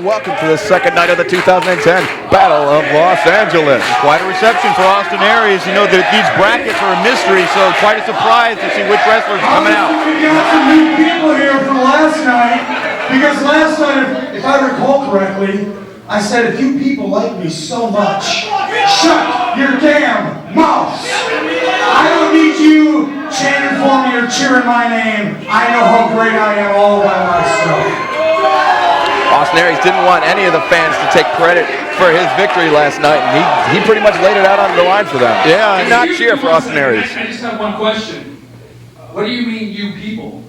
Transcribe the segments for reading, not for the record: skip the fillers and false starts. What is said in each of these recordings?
and welcome to the second night of the 2010 Battle of Los Angeles. Quite a reception for Austin Aries. You know that these brackets are a mystery, so quite a surprise to see which wrestlers are coming out. We got some new people here from last night, because last night, if I recall correctly, I said, if you people like me so much, shut your damn mouths. I don't need you chanting for me or cheering my name. I know how great I am all by myself. Austin Aries didn't want any of the fans to take credit for his victory last night, and he pretty much laid it out on the line for them. Yeah, did not cheer for Austin Aries. I just have one question. What do you mean, you people?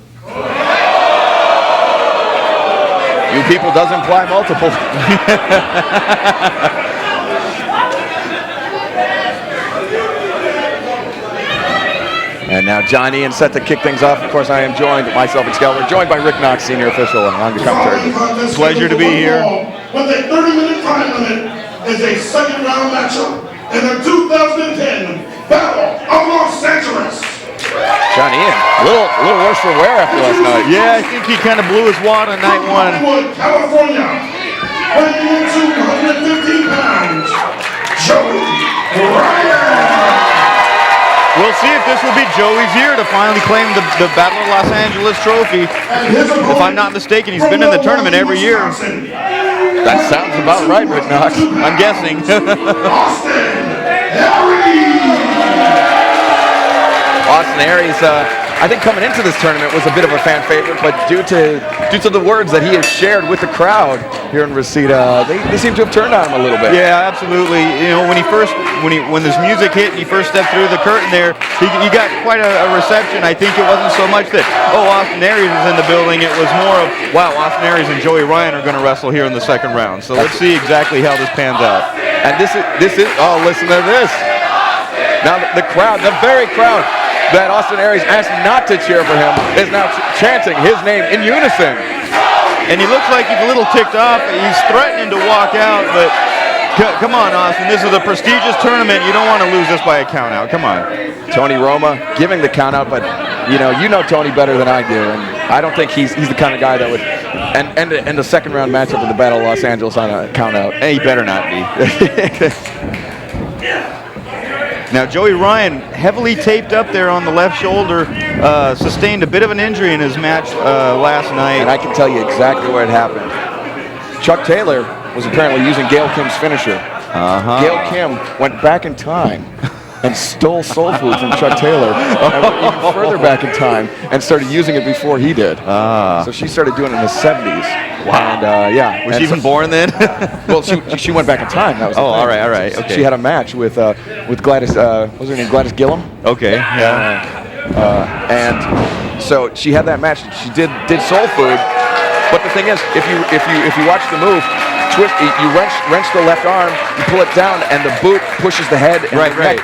You people does imply multiple. And now John Ian set to kick things off. Of course, I am joined, myself and Scal, we're joined by Rick Knox, senior official, and I'm the commentary. Pleasure to be here. With a 30-minute time limit is a second round matchup in the 2010 Battle of Los Angeles. John Ian, a little worse for wear after last night. Yeah, I think he kind of blew his wad on night one. Hollywood, California, weighing in 215 pounds, Joey Ryan. We'll see if this will be Joey's year to finally claim the Battle of Los Angeles trophy. If I'm not mistaken, he's been in the tournament every year. That sounds about right, Rick Knox. I'm guessing. Austin Aries. Austin Aries, I think coming into this tournament was a bit of a fan favorite, but due to the words that he has shared with the crowd here in Reseda, they seem to have turned on him a little bit. Yeah, absolutely. You know, when this music hit and he first stepped through the curtain there, he got quite a reception. I think it wasn't so much that, oh, Austin Aries is in the building. It was more of, wow, Austin Aries and Joey Ryan are going to wrestle here in the second round. So let's see exactly how this pans out. And this is, oh, listen to this. Now the crowd, the very crowd that Austin Aries asked not to cheer for him is now chanting his name in unison. And he looks like he's a little ticked off. He's threatening to walk out, but come on, Austin. This is a prestigious tournament. You don't want to lose this by a count out. Come on. Tony Roma giving the count out, but you know Tony better than I do, and I don't think he's the kind of guy that would end the second round matchup of the Battle of Los Angeles on a count out. He better not be. Now, Joey Ryan, heavily taped up there on the left shoulder, sustained a bit of an injury in his match last night. And I can tell you exactly where it happened. Chuck Taylor was apparently using Gail Kim's finisher. Gail Kim went back in time and stole soul food from Chuck Taylor and went even further back in time and started using it before he did. So she started doing it in the 70s. Wow. And yeah. Was she even born then? Well, she went back in time. That was the thing. All right. Okay. She had a match with Gladys. What was her name? Gladys Gillum. Okay. Yeah. And so she had that match. She did soul food. But the thing is, if you watch the move, you wrench the left arm, you pull it down, and the boot pushes the head and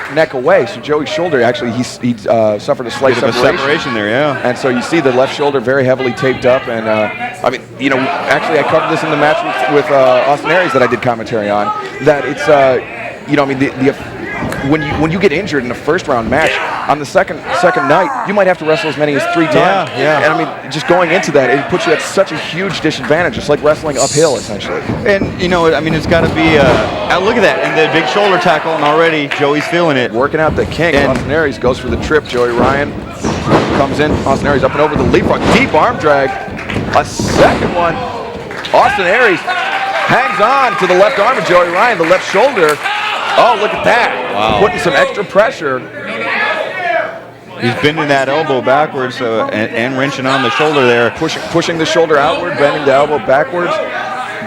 the neck away. So Joey's shoulder, actually, he suffered a slight separation there, yeah. And so you see the left shoulder very heavily taped up. And I mean, you know, actually, I covered this in the match with Austin Aries that I did commentary on. That it's, you know, I mean, when you get injured in a first round match, on the second night, you might have to wrestle as many as 3 times. Yeah. And I mean, just going into that, it puts you at such a huge disadvantage. It's like wrestling uphill, essentially. And, you know, I mean, it's got to be, look at that, and the big shoulder tackle, and already Joey's feeling it. Working out the kink. And Austin Aries goes for the trip. Joey Ryan comes in. Austin Aries up and over the leapfrog. Deep arm drag. A second one. Austin Aries hangs on to the left arm of Joey Ryan, the left shoulder. Oh, look at that. Wow. Putting some extra pressure. He's bending that elbow backwards and wrenching on the shoulder there. Pushing the shoulder outward, bending the elbow backwards.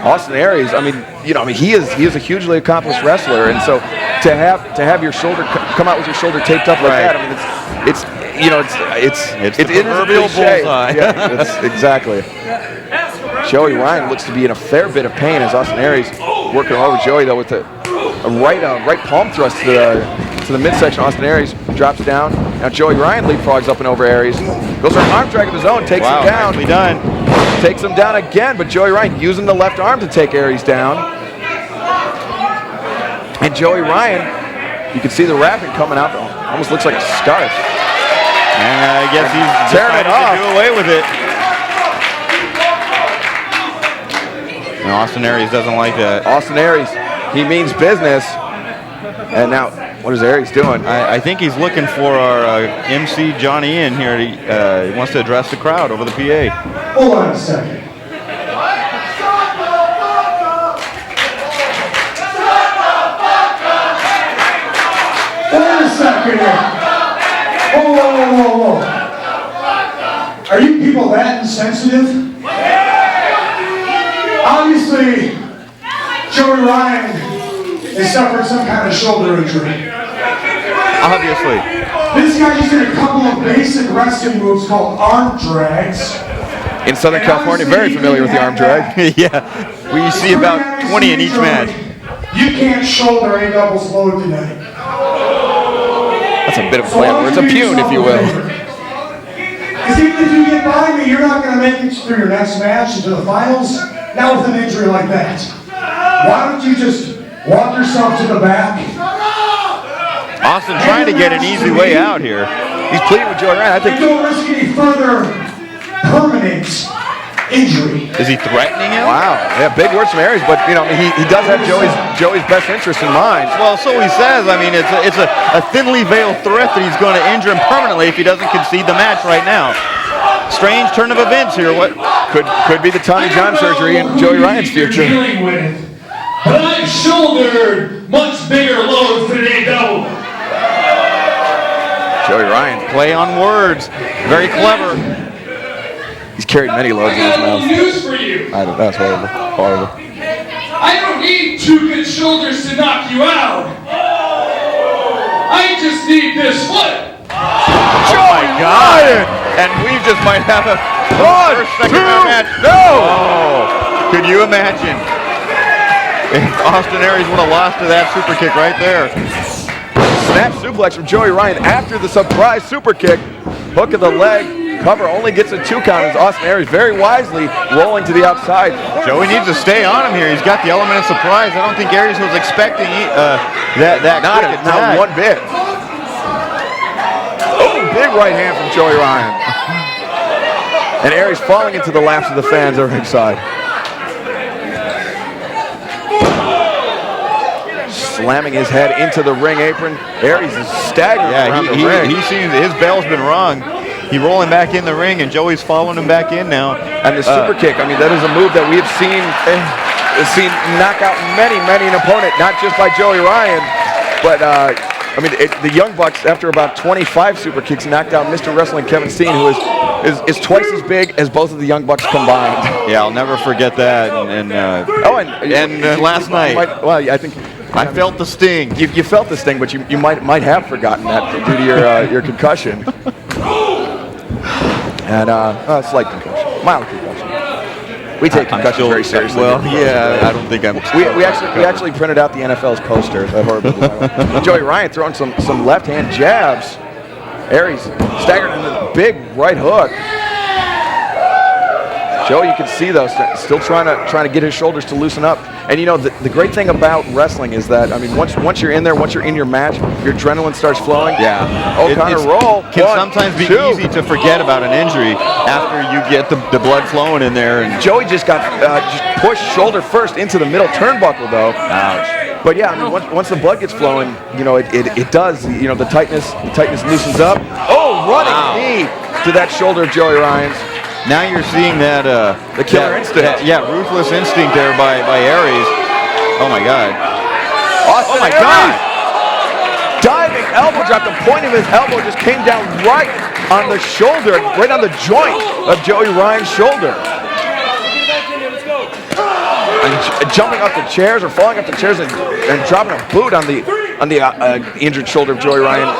Austin Aries, I mean, you know, he is a hugely accomplished wrestler, and so to have your shoulder come out with your shoulder taped up like that, I mean, it's the proverbial bullseye. Yeah, exactly. Joey Ryan looks to be in a fair bit of pain as Austin Aries working over Joey though with a right palm thrust to the midsection. Austin Aries drops down. Now Joey Ryan leapfrogs up and over Aries. Goes for an arm drag of his own, takes him down. Nicely done. Takes him down again, but Joey Ryan using the left arm to take Aries down. And Joey Ryan, you can see the wrapping coming out. Almost looks like a scarf. And I guess he's tearing it off. to do away with it. No, Austin Aries doesn't like that. Austin Aries, he means business. And now, what is Aries doing? I think he's looking for our MC Johnny in here. He wants to address the crowd over the PA. Hold on a second. Hold on a second here. Whoa. Are you people that insensitive? Obviously, Joey Ryan has suffered some kind of shoulder injury. Obviously. This guy just did a couple of basic wrestling moves called arm drags. In Southern California, very familiar with the arm drag. Yeah, we see about 20 in each match. You can't shoulder a doubles load tonight. That's a bit of a slam word. It's a pune, if you will. Because even if you get by me, you're not going to make it through your next match into the finals. Not with an injury like that. Why don't you just walk yourself to the back? Austin trying to get an easy way out here. He's pleading with Joey Ryan. I think. Don't risk any further permanent injury. Is he threatening him? Wow. Yeah, big words from Aries, but you know, he does have Joey's best interest in mind. Well, so he says. I mean, it's a thinly veiled threat that he's going to injure him permanently if he doesn't concede the match right now. Strange turn of events here. What could be the Tommy John surgery in Joey Ryan's future. Dealing with, but I've shouldered much bigger loads than a double. Joey Ryan, play on words, very clever. he's carried many loads I in his got a little mouth. news for you. That's horrible. Horrible. I don't need two good shoulders to knock you out. I just need this foot. Oh my God! And we just might have a first second round match. No! Oh, could you imagine if Austin Aries would have lost to that super kick right there? Snap suplex from Joey Ryan after the surprise super kick. Hook of the leg. Cover only gets a 2 count as Austin Aries very wisely rolling to the outside. Joey needs to stay on him here. He's got the element of surprise. I don't think Aries was expecting that quick attack. Not one bit. Oh, big right hand from Joey Ryan. And Aries falling into the laps of the fans over ringside. Slamming his head into the ring apron. Aries is staggering around the ring. He seems his bell's been rung. He's rolling back in the ring, and Joey's following him back in now. And the super kick, I mean, that is a move that we have seen knock out many an opponent, not just by Joey Ryan, but I mean, the Young Bucks, after about 25 super kicks, knocked out Mr. Wrestling Kevin Steen, who is twice as big as both of the Young Bucks combined. Yeah, I'll never forget that. And last night, I think I felt the sting. You felt the sting, but you might have forgotten that due to your concussion. And slight concussion, mild concussion. We take concussions very seriously. Well, yeah, I don't think I'm. We actually printed out the NFL's poster. That horrible design. Joey Ryan throwing some left hand jabs. Aries staggered into the big right hook. Joey, you can see though, still trying to get his shoulders to loosen up. And you know, the great thing about wrestling is that, I mean, once you're in there, once you're in your match, your adrenaline starts flowing. Yeah. O'Connor roll. Can sometimes be easy to forget about an injury after you get the blood flowing in there. And Joey just got just pushed shoulder first into the middle turnbuckle though. Ouch. But yeah, I mean, once the blood gets flowing, you know, it does. You know, the tightness loosens up. Oh, running knee to that shoulder of Joey Ryan's. Now you're seeing that the killer instinct. Ruthless instinct there by Aries. Oh my God. Austin oh my Aries. God. Diving elbow drop. The point of his elbow just came down right on the shoulder, right on the joint of Joey Ryan's shoulder. And jumping up the chairs or falling up the chairs and dropping a boot on the injured shoulder of Joey Ryan.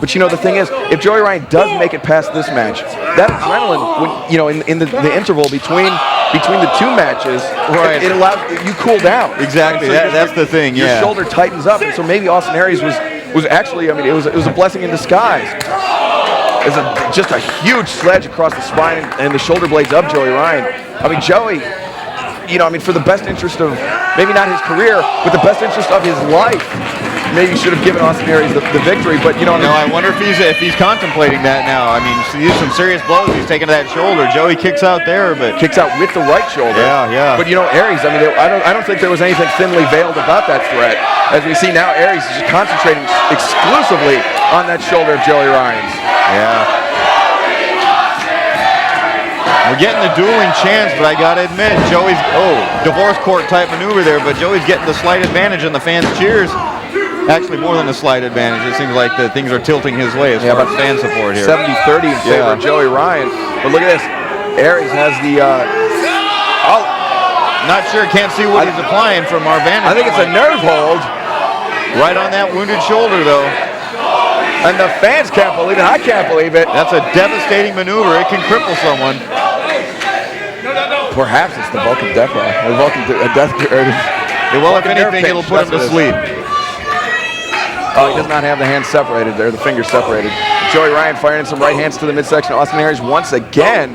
But you know, the thing is, if Joey Ryan does make it past this match, that adrenaline, in the interval between the 2 matches, right, it allows you cool down. Exactly. So that's the thing. Your shoulder tightens up, and so maybe Austin Aries was actually, I mean, it was a blessing in disguise. It's just a huge sledge across the spine and the shoulder blades of Joey Ryan. I mean, Joey, for the best interest of maybe not his career, but the best interest of his life. maybe should have given Austin Aries the victory, but you know. No, I wonder if he's contemplating that now. I mean, these some serious blows he's taking to that shoulder. Joey kicks out there, but kicks out with the right shoulder. Yeah. But you know, Aries, I mean, I don't think there was anything thinly veiled about that threat. As we see now, Aries is just concentrating exclusively on that shoulder of Joey Ryan's. Yeah. We're getting the dueling chance, but I gotta admit, Joey's divorce court type maneuver there, but Joey's getting the slight advantage and the fans cheers. Actually, more than a slight advantage. It seems like the things are tilting his way as far as fan support here. 70-30 in favor of Joey Ryan. But look at this. Aries has the not sure, can't see what he's applying from our vantage. I think it's a nerve hold. Right on that wounded shoulder, though. And the fans can't believe it. I can't believe it. That's a devastating maneuver. It can cripple someone. Perhaps it's the Vulcan death row. Well, if anything, it'll put him to sleep. Oh, he does not have the hands separated there, the fingers separated. Joey Ryan firing some right hands to the midsection. Austin Aries once again.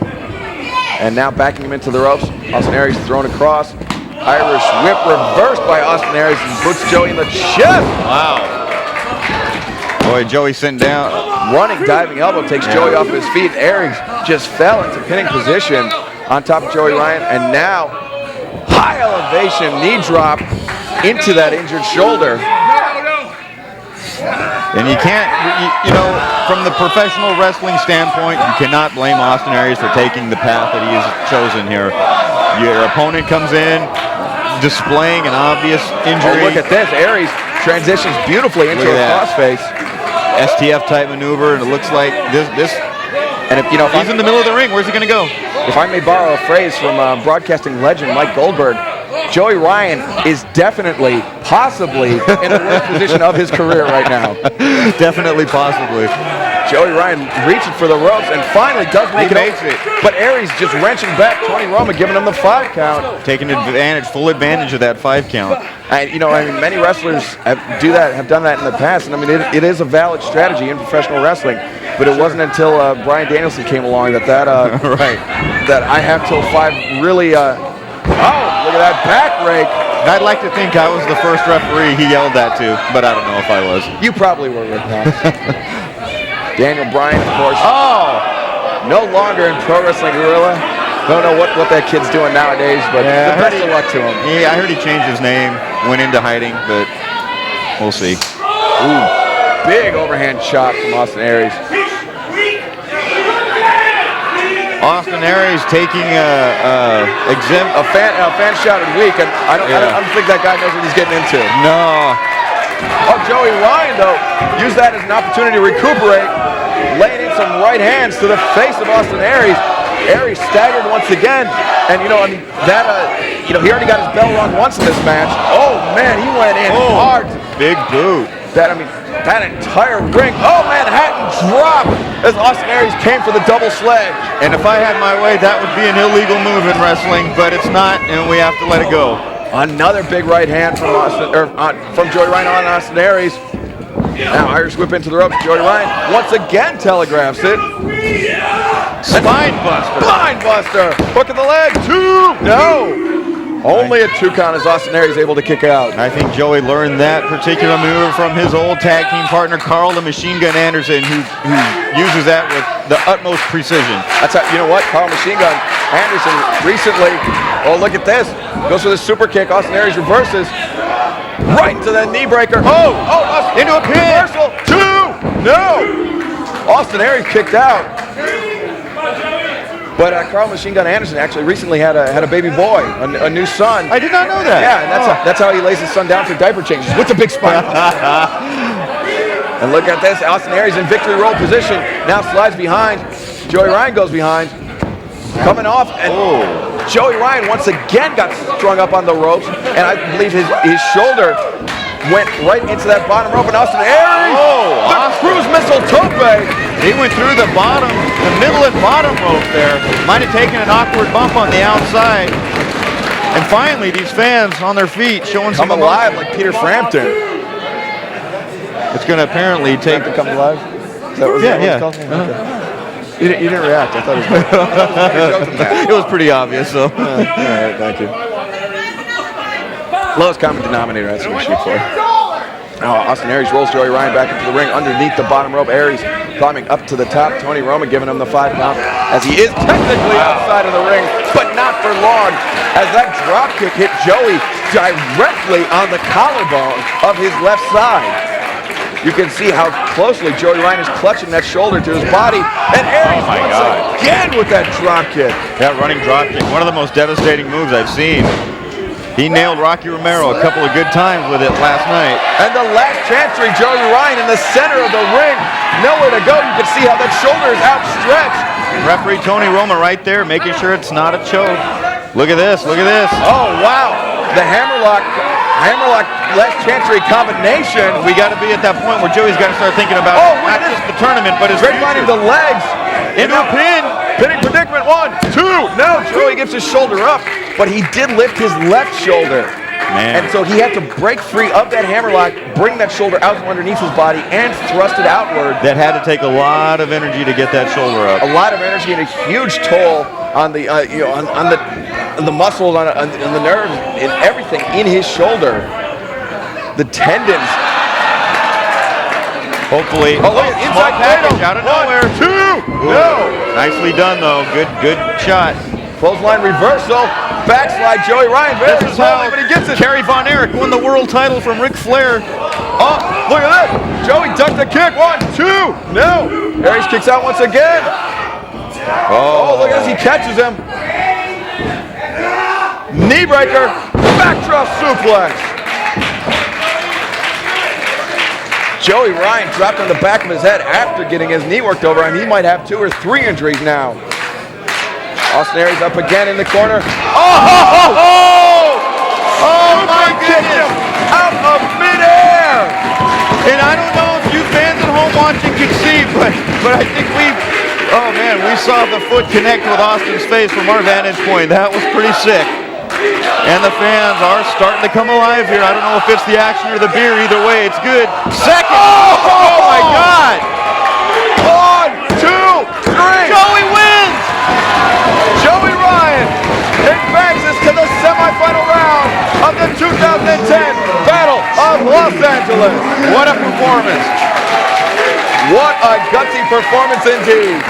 And now backing him into the ropes. Austin Aries thrown across. Irish whip reversed by Austin Aries and puts Joey in the chest. Wow. Boy, Joey sitting down. Running diving elbow takes Joey off his feet. Aries just fell into pinning position on top of Joey Ryan. And now, high elevation knee drop into that injured shoulder. And you can't, you know, from the professional wrestling standpoint, you cannot blame Austin Aries for taking the path that he has chosen here. Your opponent comes in, displaying an obvious injury. Oh, look at this. Aries transitions beautifully into a crossface. STF type maneuver, and it looks like this. And if he's in the middle of the ring, where's he going to go? If I may borrow a phrase from broadcasting legend Mike Goldberg, Joey Ryan is definitely, possibly in the worst position of his career right now. Definitely, possibly. Joey Ryan reaching for the ropes and finally does make it. But Aries just wrenching back Tony Roma, giving him the 5 count. Taking advantage, full advantage of that 5 count. And you know, I mean, many wrestlers have done that in the past, and I mean, it is a valid strategy in professional wrestling. But it wasn't until Bryan Danielson came along that I have till 5 really. Look at that back rake. I'd like to think I was the first referee he yelled that to, but I don't know if I was. You probably were, Rick Knox. Daniel Bryan, of course. No longer in Pro Wrestling Guerrilla. Don't know what that kid's doing nowadays, but the best of luck to him. Yeah, I heard he changed his name, went into hiding, but we'll see. Ooh, big overhand chop from Austin Aries. Austin Aries taking a fan shouted weak, and I don't think that guy knows what he's getting into. No. Oh, Joey Ryan, though, used that as an opportunity to recuperate, laying in some right hands to the face of Austin Aries. Aries staggered once again, and you know, I mean, he already got his bell rung once in this match. Oh man, he went in hard. Big boot. That entire ring. Oh, Manhattan drop as Austin Aries came for the double sledge. And if I had my way, that would be an illegal move in wrestling, but it's not, and we have to let it go. Another big right hand from Joey Ryan on Austin Aries. Now Irish whip into the ropes. Joey Ryan once again telegraphs it. Spine buster. Spine buster. Hook in the leg. 2. No. Only a 2 count as Austin Aries able to kick out. I think Joey learned that particular maneuver from his old tag team partner, Carl the Machine Gun Anderson, who uses that with the utmost precision. That's how, you know what, Carl Machine Gun Anderson recently, look at this, goes for the super kick. Austin Aries reverses right into the knee breaker. Austin into a pin. Reversal. 2. No. Austin Aries kicked out. But Carl Machine Gun Anderson actually recently had a baby boy, a new son. I did not know that. Yeah, and that's how he lays his son down for diaper changes with the big spine. And look at this, Austin Aries in victory roll position. Now slides behind. Joey Ryan goes behind. Coming off, and Joey Ryan once again got strung up on the ropes, and I believe his shoulder went right into that bottom rope, and Austin Aries, the cruise missile tope. He went through the middle and bottom rope there. Might have taken an awkward bump on the outside. And finally, these fans on their feet showing some come alive like Peter Frampton. It's going to apparently take to come alive. Is that what it's called? Okay. You didn't react. I thought it was. It was pretty obvious, so. All right, thank you. Lowest common denominator. That's what we shoot for. Austin Aries rolls Joey Ryan back into the ring underneath the bottom rope. Aries climbing up to the top. Tony Roma giving him the 5 count as he is technically outside of the ring, but not for long, as that drop kick hit Joey directly on the collarbone of his left side. You can see how closely Joey Ryan is clutching that shoulder to his body, and Aries once again with that drop kick. That running drop kick, one of the most devastating moves I've seen. He nailed Rocky Romero a couple of good times with it last night. And the last chancery, Joey Ryan in the center of the ring. Nowhere to go. You can see how that shoulder is outstretched. Referee Tony Roma right there, making sure it's not a choke. Look at this, look at this. Oh, wow. The hammerlock last chancery combination. We got to be at that point where Joey's got to start thinking about not just the tournament, but his grapevine the legs. Into a pin. Pinning predicament, 1, 2. No, Joey gets his shoulder up, but he did lift his left shoulder. Man. And so he had to break free of that hammerlock, bring that shoulder out from underneath his body, and thrust it outward. That had to take a lot of energy to get that shoulder up. A lot of energy and a huge toll on the on the muscles, on the nerves, and everything in his shoulder. The tendons. Hopefully. Oh, look, inside package out of nowhere. 2. No. Nicely done, though. Good shot. Clothesline reversal. Backslide Joey Ryan. Very This is how but he gets it. Kerry Von Erich won the world title from Ric Flair. Oh, look at that. Joey ducked the kick. 1, 2. No. Aries kicks out once again. Oh, look at this. He catches him. Knee breaker. Backdrop suplex. Joey Ryan dropped on the back of his head after getting his knee worked over, and he might have 2 or 3 injuries now. Austin Aries up again in the corner. Oh my goodness! Out of midair! And I don't know if you fans at home watching can see, but I think we saw the foot connect with Austin's face from our vantage point. That was pretty sick. And the fans are starting to come alive here. I don't know if it's the action or the beer. Either way, it's good. Second. Oh my God. 1, 2, 3. Joey wins. Joey Ryan advances to the semifinal round of the 2010 Battle of Los Angeles. What a performance. What a gutsy performance indeed.